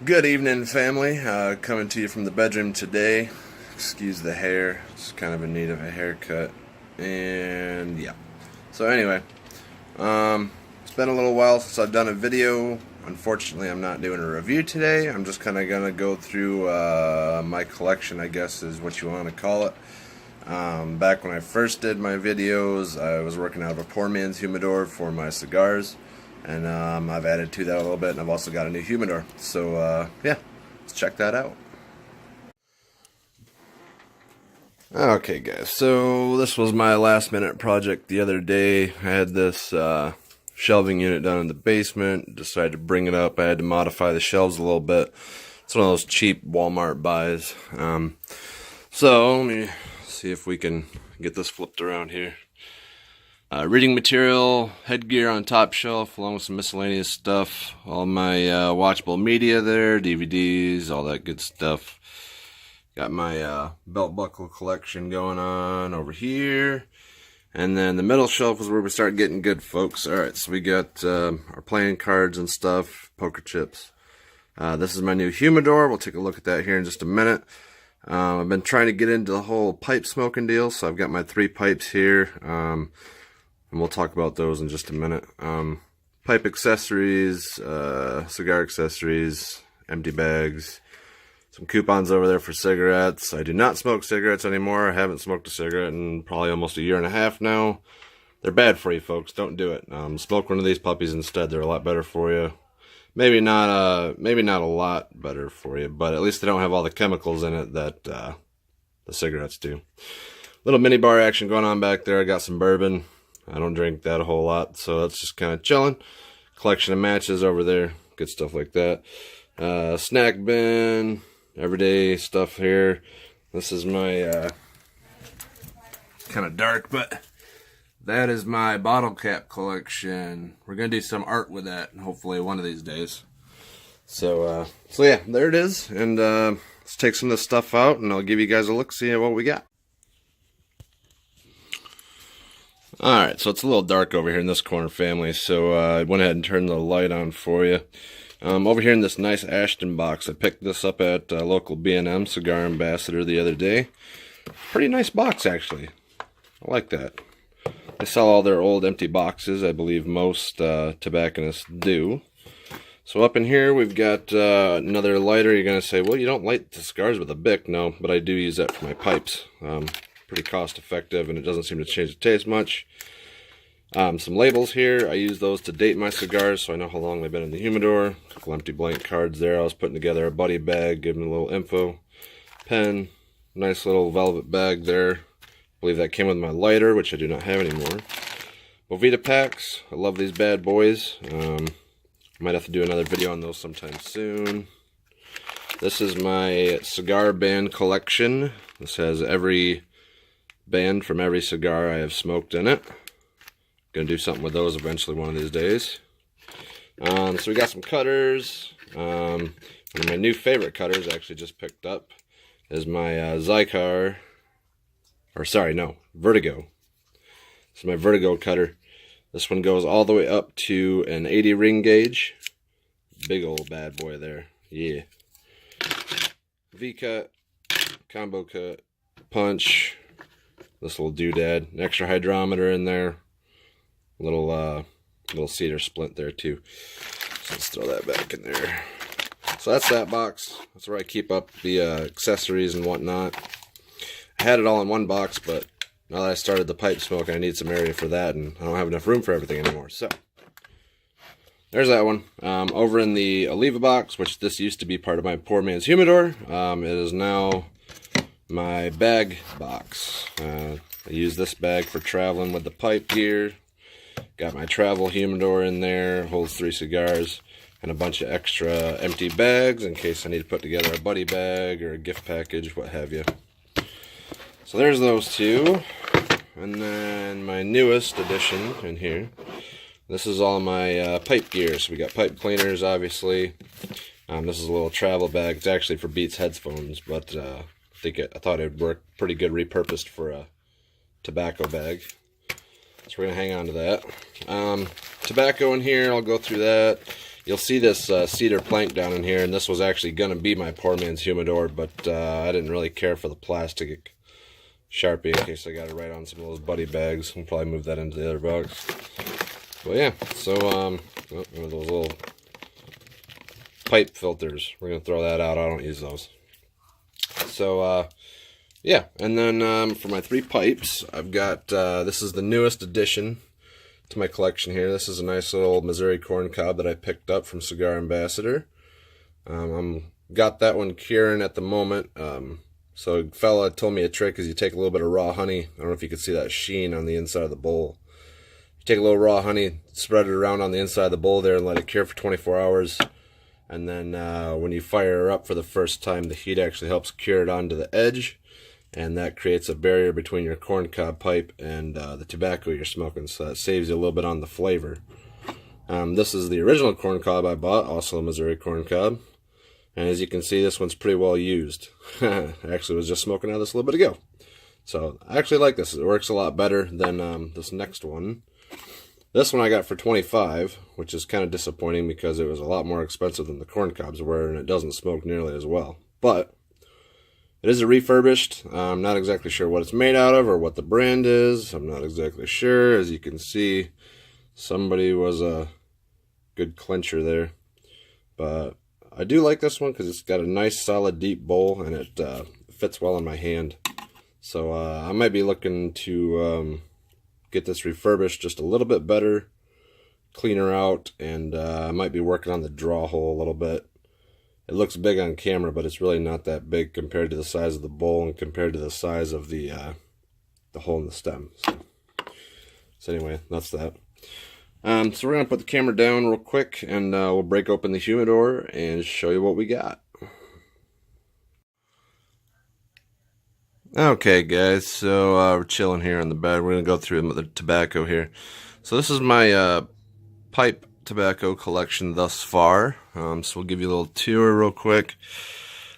Good evening, family. Coming to you from the bedroom today. Excuse the hair, it's kind of in need of a haircut. And yeah. So, anyway, it's been a little while since I've done a video. Unfortunately, I'm not doing a review today. I'm just kind of going to go through my collection, I guess is what you want to call it. Back when I first did my videos, I was working out of a poor man's humidor for my cigars. And I've added to that a little bit, and I've also got a new humidor. So, yeah, let's check that out. Okay, guys, so this was my last minute project the other day. I had this shelving unit down in the basement, decided to bring it up. I had to modify the shelves a little bit. It's one of those cheap Walmart buys. So, let me see if we can get this flipped around here. Reading material, headgear on top shelf, along with some miscellaneous stuff. All my watchable media there, DVDs, all that good stuff. Got my belt buckle collection going on over here. And then the middle shelf is where we start getting good, folks. Alright, so we got our playing cards and stuff, poker chips. This is my new humidor. We'll take a look at that here in just a minute. I've been trying to get into the whole pipe smoking deal, so I've got my 3 pipes here. And we'll talk about those in just a minute. Pipe accessories, cigar accessories, empty bags, some coupons over there for cigarettes. I do not smoke cigarettes anymore. I haven't smoked a cigarette in probably almost a year and a half now. They're bad for you, folks. Don't do it. Smoke one of these puppies instead. They're a lot better for you. Maybe not a lot better for you, but at least they don't have all the chemicals in it that the cigarettes do. Little mini bar action going on back there. I got some bourbon. I don't drink that a whole lot, so that's just kind of chilling. Collection of matches over there, good stuff like that. Snack bin, everyday stuff here. This is my, kind of dark, but that is my bottle cap collection. We're going to do some art with that, hopefully one of these days. So yeah, there it is, and let's take some of this stuff out, and I'll give you guys a look-see at what we got. Alright, so it's a little dark over here in this corner, family, so I went ahead and turned the light on for you. Over here in this nice Ashton box, I picked this up at local B&M Cigar Ambassador the other day. Pretty nice box, actually. I like that. They sell all their old empty boxes, I believe most tobacconists do. So up in here we've got another lighter. You're going to say, well, you don't light the cigars with a Bic. No, but I do use that for my pipes. Pretty cost effective, and it doesn't seem to change the taste much. Some labels here. I use those to date my cigars so I know how long they've been in the humidor. A couple empty blank cards there. I was putting together a buddy bag, giving a little info. Pen, nice little velvet bag there. I believe that came with my lighter, which I do not have anymore. Boveda packs. I love these bad boys. I might have to do another video on those sometime soon. This is my cigar band collection. This has every band from every cigar I have smoked in it. Gonna do something with those eventually one of these days. So we got some cutters. One of my new favorite cutters I actually just picked up is my Zycar, or sorry, no, Vertigo. This is my Vertigo cutter. This one goes all the way up to an 80 ring gauge. Big old bad boy there. Yeah. V-cut, combo cut, punch. This little doodad, an extra hydrometer in there, little cedar splint there too. So let's throw that back in there. So that's that box. That's where I keep up the accessories and whatnot. I had it all in one box, but now that I started the pipe smoke, I need some area for that, and I don't have enough room for everything anymore. So there's that one. Over in the Oliva box, which this used to be part of my poor man's humidor, it is now my bag box. I use this bag for traveling with the pipe gear. Got my travel humidor in there, holds 3 cigars, and a bunch of extra empty bags in case I need to put together a buddy bag or a gift package, what have you. So there's those 2. And then my newest addition in here. This is all my pipe gear. So we got pipe cleaners, obviously. This is a little travel bag. It's actually for Beats headphones, but I thought it would work pretty good repurposed for a tobacco bag. So we're going to hang on to that. Tobacco in here, I'll go through that. You'll see this cedar plank down in here, and this was actually going to be my poor man's humidor, but I didn't really care for the plastic Sharpie in case I got to write on some of those buddy bags. I'll probably move that into the other box. But yeah, so those little pipe filters, we're going to throw that out. I don't use those. So yeah, and then for my 3 pipes, I've got, this is the newest addition to my collection here. This is a nice little Missouri corn cob that I picked up from Cigar Ambassador. Got that one curing at the moment. So a fella told me a trick is you take a little bit of raw honey. I don't know if you can see that sheen on the inside of the bowl. You take a little raw honey, spread it around on the inside of the bowl there, and let it cure for 24 hours. And then when you fire her up for the first time, the heat actually helps cure it onto the edge. And that creates a barrier between your corn cob pipe and the tobacco you're smoking, so that saves you a little bit on the flavor. This is the original corn cob I bought, also a Missouri corn cob. And as you can see, this one's pretty well used. I actually was just smoking out of this a little bit ago. So I actually like this. It works a lot better than this next one. This one I got for $25, which is kind of disappointing because it was a lot more expensive than the corn cobs were, and it doesn't smoke nearly as well. But it is a refurbished. I'm not exactly sure what it's made out of or what the brand is. I'm not exactly sure. As you can see, somebody was a good clincher there. But I do like this one because it's got a nice solid deep bowl and it fits well in my hand. So I might be looking to get this refurbished just a little bit better, cleaner out, and I might be working on the draw hole a little bit. It looks big on camera, but it's really not that big compared to the size of the bowl and compared to the size of the hole in the stem. So anyway, that's that. So we're going to put the camera down real quick, and we'll break open the humidor and show you what we got. Okay, guys, so we're chilling here in the bed. We're going to go through the tobacco here. So this is my pipe tobacco collection thus far. So we'll give you a little tour real quick.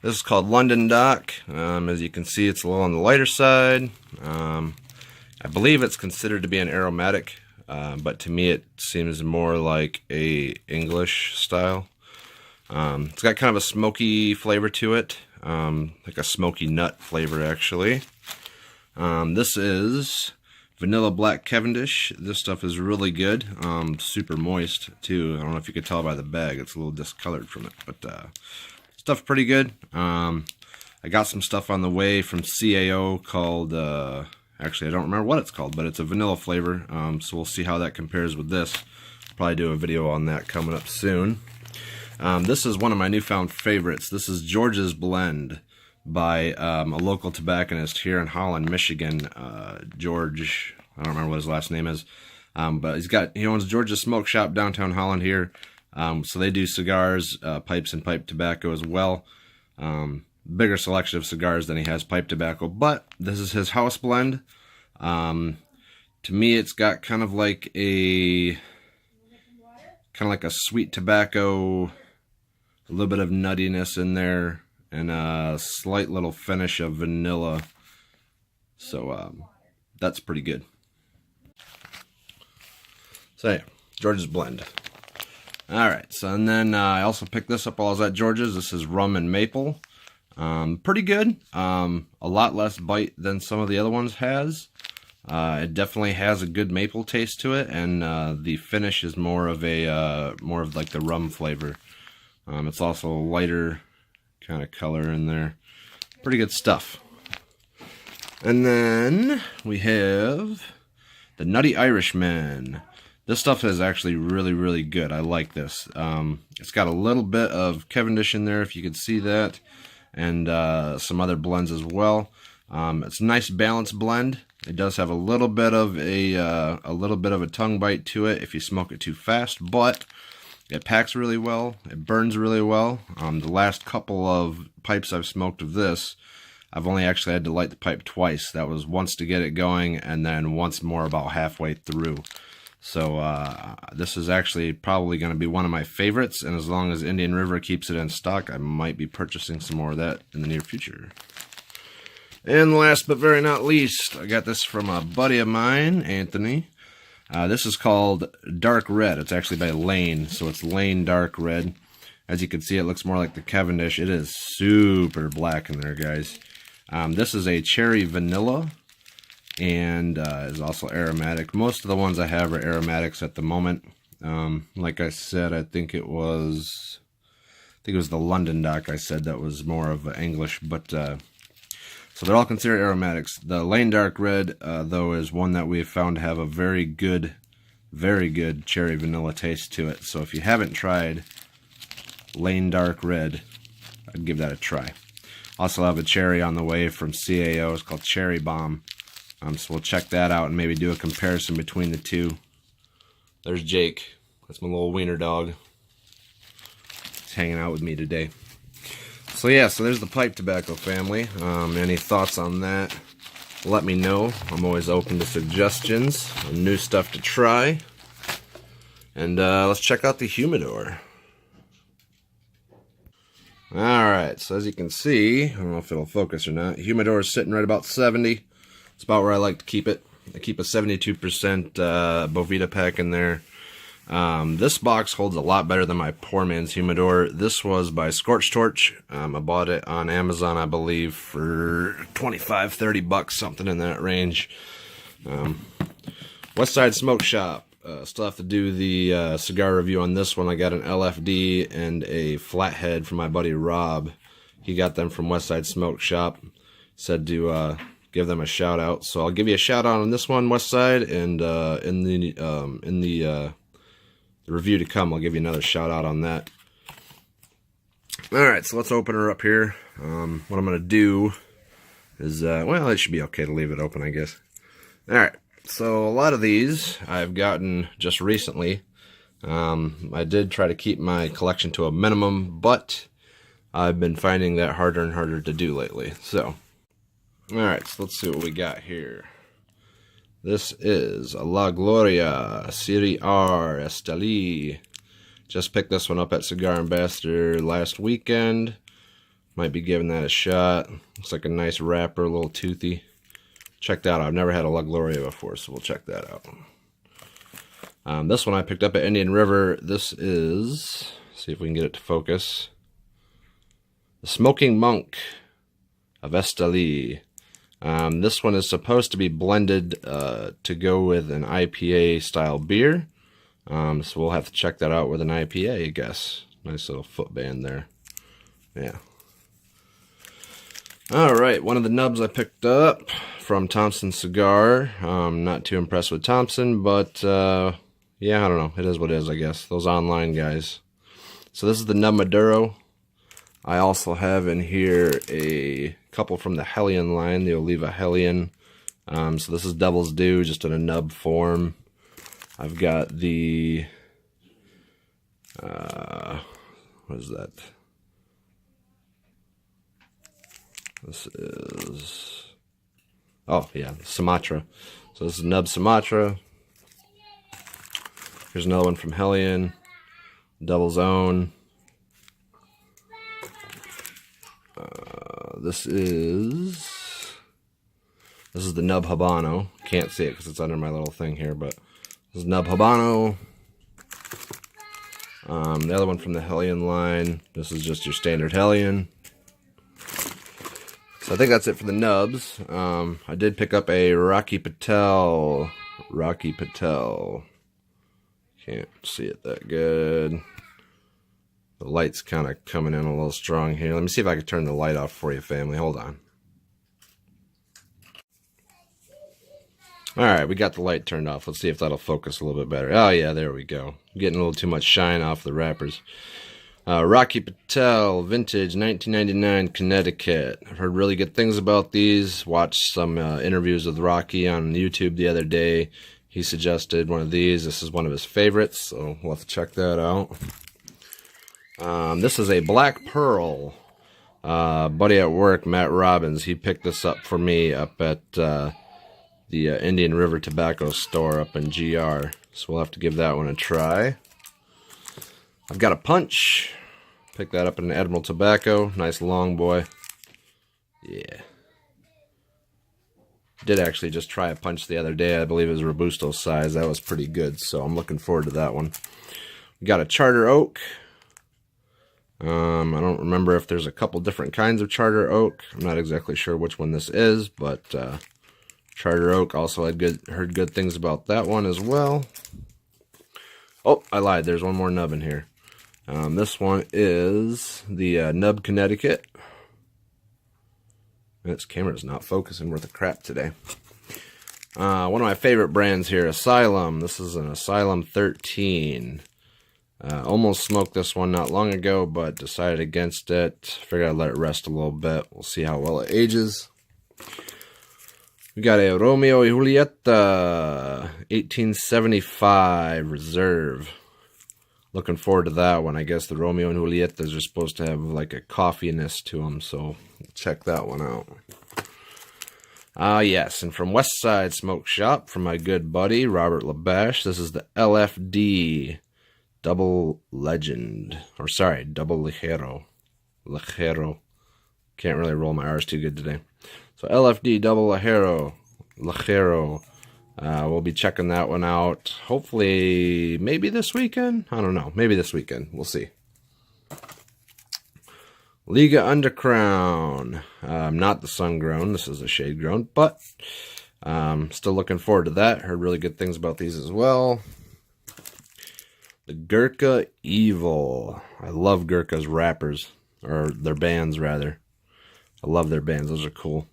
This is called London Dock. As you can see, it's a little on the lighter side. I believe it's considered to be an aromatic, but to me it seems more like a English style. It's got kind of a smoky flavor to it, like a smoky nut flavor actually. This is Vanilla Black Cavendish. This stuff is really good. Super moist too. I don't know if you could tell by the bag. It's a little discolored from it, but stuff pretty good. I got some stuff on the way from CAO called, actually I don't remember what it's called, but it's a vanilla flavor. So we'll see how that compares with this. Probably do a video on that coming up soon. This is one of my newfound favorites. This is George's Blend by a local tobacconist here in Holland, Michigan. George, I don't remember what his last name is, but he owns George's Smoke Shop downtown Holland here. So they do cigars, pipes, and pipe tobacco as well. Bigger selection of cigars than he has pipe tobacco, but this is his house blend. To me, it's got kind of like a sweet tobacco, a little bit of nuttiness in there, and a slight little finish of vanilla. So that's pretty good. So yeah, George's Blend. Alright, so and then I also picked this up while I was at George's. This is Rum and Maple. Pretty good. A lot less bite than some of the other ones has. It definitely has a good maple taste to it, and the finish is more of like the rum flavor. It's also a lighter kind of color in there. Pretty good stuff. And then we have the Nutty Irishman. This stuff is actually really, really good. I like this. It's got a little bit of Cavendish in there, if you can see that, and some other blends as well. It's a nice balanced blend. It does have a little bit of a tongue bite to it if you smoke it too fast, but it packs really well. It burns really well. The last couple of pipes I've smoked of this, I've only actually had to light the pipe twice. That was once to get it going, and then once more about halfway through. So this is actually probably going to be one of my favorites, and as long as Indian River keeps it in stock, I might be purchasing some more of that in the near future. And last but very not least, I got this from a buddy of mine, Anthony. This is called Dark Red. It's actually by Lane, so it's Lane Dark Red. As you can see, it looks more like the Cavendish. It is super black in there, guys. This is a cherry vanilla, and is also aromatic. Most of the ones I have are aromatics at the moment. Like I said, I think it was the London Dock I said that was more of English, but so they're all considered aromatics. The Lane Dark Red, though, is one that we've found to have a very good cherry vanilla taste to it. So if you haven't tried Lane Dark Red, I'd give that a try. Also have a cherry on the way from CAO. It's called Cherry Bomb. So we'll check that out and maybe do a comparison between the two. There's Jake. That's my little wiener dog. He's hanging out with me today. So yeah, so there's the pipe tobacco family. Any thoughts on that? Let me know. I'm always open to suggestions on new stuff to try. And let's check out the humidor. Alright, so as you can see, I don't know if it'll focus or not, humidor is sitting right about 70. It's about where I like to keep it. I keep a 72% Boveda pack in there. This box holds a lot better than my poor man's humidor. This was by Scorch Torch. I bought it on Amazon, I believe, for $25-30, something in that range. Westside Smoke Shop. Still have to do the cigar review on this one. I got an LFD and a flathead from my buddy Rob. He got them from Westside Smoke Shop. Said to give them a shout out. So I'll give you a shout out on this one, Westside, and in the review to come, I'll give you another shout out on that. Alright, so let's open her up here. What I'm going to do is, well, it should be okay to leave it open, I guess. Alright, so a lot of these I've gotten just recently. I did try to keep my collection to a minimum, but I've been finding that harder and harder to do lately. So, alright, so let's see what we got here. This is a La Gloria Serie R Esteli. Just picked this one up at Cigar Ambassador last weekend. Might be giving that a shot. Looks like a nice wrapper, a little toothy. Check that out. I've never had a La Gloria before, so we'll check that out. This one I picked up at Indian River. This is, see if we can get it to focus, the Smoking Monk of Esteli. This one is supposed to be blended to go with an IPA style beer. So we'll have to check that out with an IPA, I guess. Nice little footband there. Yeah. Alright, one of the nubs I picked up from Thompson Cigar. Not too impressed with Thompson, but yeah, I don't know. It is what it is, I guess. Those online guys. So this is the Nub Maduro. I also have in here a couple from the Hellion line, the Oliva Hellion. So this is Devil's Due, just in a nub form. I've got the, what is that? This is, oh yeah, Sumatra. So this is Nub Sumatra. Here's another one from Hellion, Devil's Own. This is the Nub Habano. Can't see it because it's under my little thing here, but this is Nub Habano. The other one from the Hellion line. This is just your standard Hellion. So I think that's it for the nubs. I did pick up a Rocky Patel. Can't see it that good. The light's kind of coming in a little strong here. Let me see if I can turn the light off for you, family. Hold on. Alright, we got the light turned off. Let's see if that'll focus a little bit better. Oh yeah, there we go. Getting a little too much shine off the wrappers. Rocky Patel, vintage, 1999, Connecticut. I've heard really good things about these. Watched some interviews with Rocky on YouTube the other day. He suggested one of these. This is one of his favorites, so we'll have to check that out. This is a Black Pearl. Buddy at work, Matt Robbins, he picked this up for me up at the Indian River Tobacco Store up in GR. So we'll have to give that one a try. I've got a Punch. Picked that up in Admiral Tobacco. Nice long boy. Yeah. Did actually just try a punch the other day. I believe it was Robusto size. That was pretty good, so I'm looking forward to that one. We got a Charter Oak. I don't remember if there's a couple different kinds of Charter Oak. I'm not exactly sure which one this is, but Charter Oak, also heard good things about that one as well. Oh, I lied. There's one more nub in here. This one is the Nub Connecticut. This camera's not focusing worth a crap today. One of my favorite brands here, Asylum. This is an Asylum 13. Almost smoked this one not long ago, but decided against it. Figured I'd let it rest a little bit. We'll see how well it ages. We got a Romeo y Julieta 1875 Reserve. Looking forward to that one. I guess the Romeo and Julietas are supposed to have like a coffeeness to them, so check that one out. Yes, and from West Side Smoke Shop, from my good buddy Robert Labash, this is the LFD Double Legend. Or sorry, Double Ligero. Ligero. Can't really roll my R's too good today. So LFD Double Ligero. Ligero. We'll be checking that one out. Hopefully, maybe this weekend? I don't know. Maybe this weekend. We'll see. Liga Undercrown. Not the sun-grown. This is a shade-grown, but still looking forward to that. Heard really good things about these as well. The Gurkha Evil. I love Gurkha's wrappers, or their bands, rather. I love their bands. Those are cool.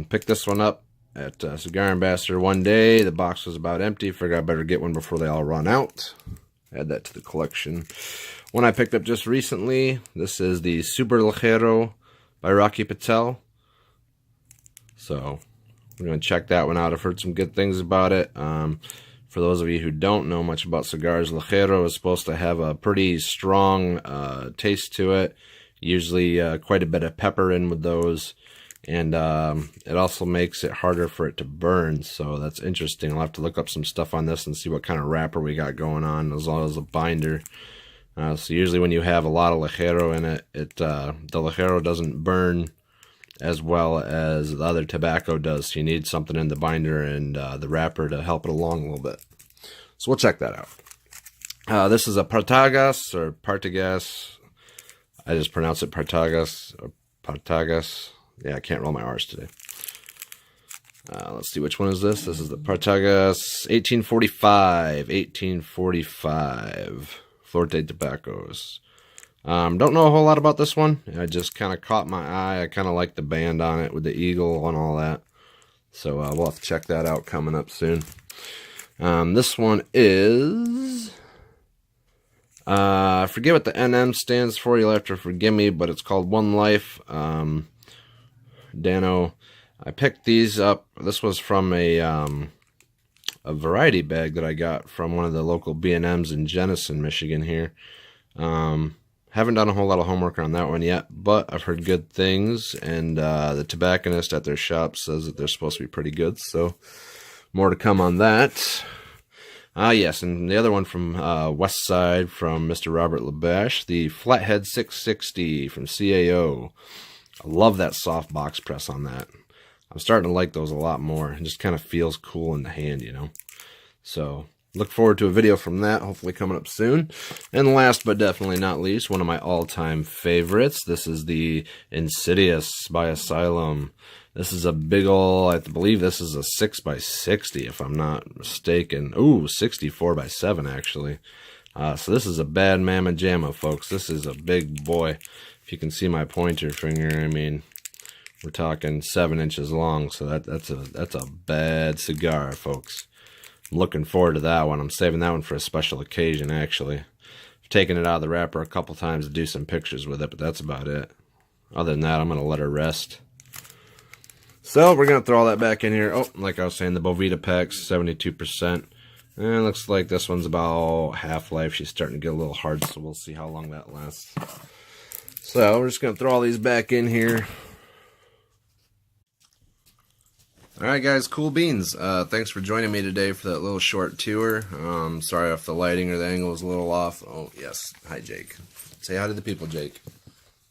Picked this one up at Cigar Ambassador one day. The box was about empty. Figured I better get one before they all run out. Add that to the collection. One I picked up just recently. This is the Super Ligero by Rocky Patel. So we're going to check that one out. I've heard some good things about it. For those of you who don't know much about cigars, Ligero is supposed to have a pretty strong taste to it. Usually quite a bit of pepper in with those. And it also makes it harder for it to burn, so that's interesting. I'll have to look up some stuff on this and see what kind of wrapper we got going on, as well as a binder. So usually when you have a lot of Ligero in it, the Ligero doesn't burn as well as the other tobacco does. So you need something in the binder and the wrapper to help it along a little bit. So we'll check that out. This is a Partagas, or Partagas. I just pronounce it Partagas, or Partagas. Yeah, I can't roll my R's today. Let's see, which one is this? This is the Partagas 1845. 1845. Forte Tobaccos. Don't know a whole lot about this one. I just kind of caught my eye. I kind of like the band on it with the eagle and all that. So we'll have to check that out coming up soon. This one is... I forget what the NM stands for. You'll have to forgive me, but it's called One Life. Dano. I picked these up. This was from a variety bag that I got from one of the local B&Ms in Jenison, Michigan here. Haven't done a whole lot of homework on that one yet, but I've heard good things, and the tobacconist at their shop says that they're supposed to be pretty good, so more to come on that. Yes, and the other one from West Side from Mr. Robert Labash, the Flathead 660 from CAO. I love that soft box press on that. I'm starting to like those a lot more. It just kind of feels cool in the hand, you know. So, look forward to a video from that, hopefully coming up soon. And last but definitely not least, one of my all-time favorites. This is the Insidious by Asylum. This is a big ol', I believe this is a 6x60 if I'm not mistaken. Ooh, 64x7 actually. So this is a bad mamma jamma, folks. This is a big boy. If you can see my pointer finger, I mean, we're talking 7 inches long, so that's a bad cigar, folks. I'm looking forward to that one. I'm saving that one for a special occasion, actually. I've taken it out of the wrapper a couple times to do some pictures with it, but that's about it. Other than that, I'm going to let her rest. So, we're going to throw all that back in here. Oh, like I was saying, the Boveda Pex, 72%. And it looks like this one's about half-life. She's starting to get a little hard, so we'll see how long that lasts. So, we're just going to throw all these back in here. Alright guys, cool beans. Thanks for joining me today for that little short tour. Sorry if the lighting or the angle is a little off. Oh, yes. Hi, Jake. Say hi to the people, Jake.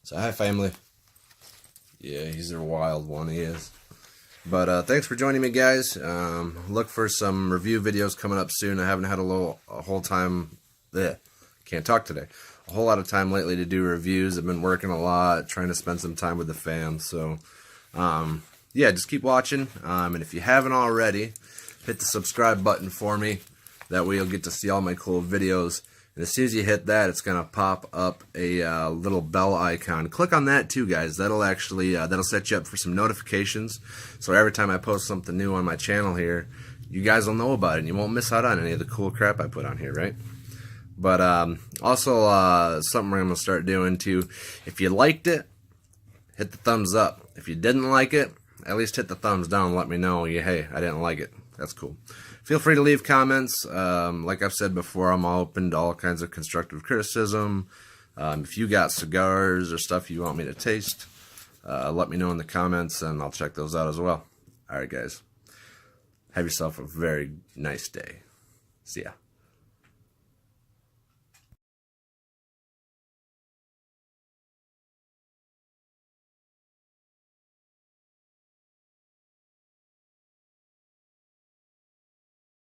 Say hi, family. Yeah, he's their wild one, he is. But thanks for joining me, guys. Look for some review videos coming up soon. I haven't had a whole time. Can't talk today. A whole lot of time lately to do reviews. I've been working a lot, trying to spend some time with the fam. So, yeah, just keep watching. And if you haven't already, hit the subscribe button for me. That way you'll get to see all my cool videos. And as soon as you hit that, it's going to pop up a little bell icon. Click on that too, guys. That'll actually that'll set you up for some notifications. So every time I post something new on my channel here, you guys will know about it. And you won't miss out on any of the cool crap I put on here, right? But also something I'm going to start doing too. If you liked it, hit the thumbs up. If you didn't like it, at least hit the thumbs down and let me know, hey, I didn't like it. That's cool. Feel free to leave comments. Like I've said before, I'm open to all kinds of constructive criticism. If you got cigars or stuff you want me to taste, let me know in the comments and I'll check those out as well. Alright, guys. Have yourself a very nice day. See ya.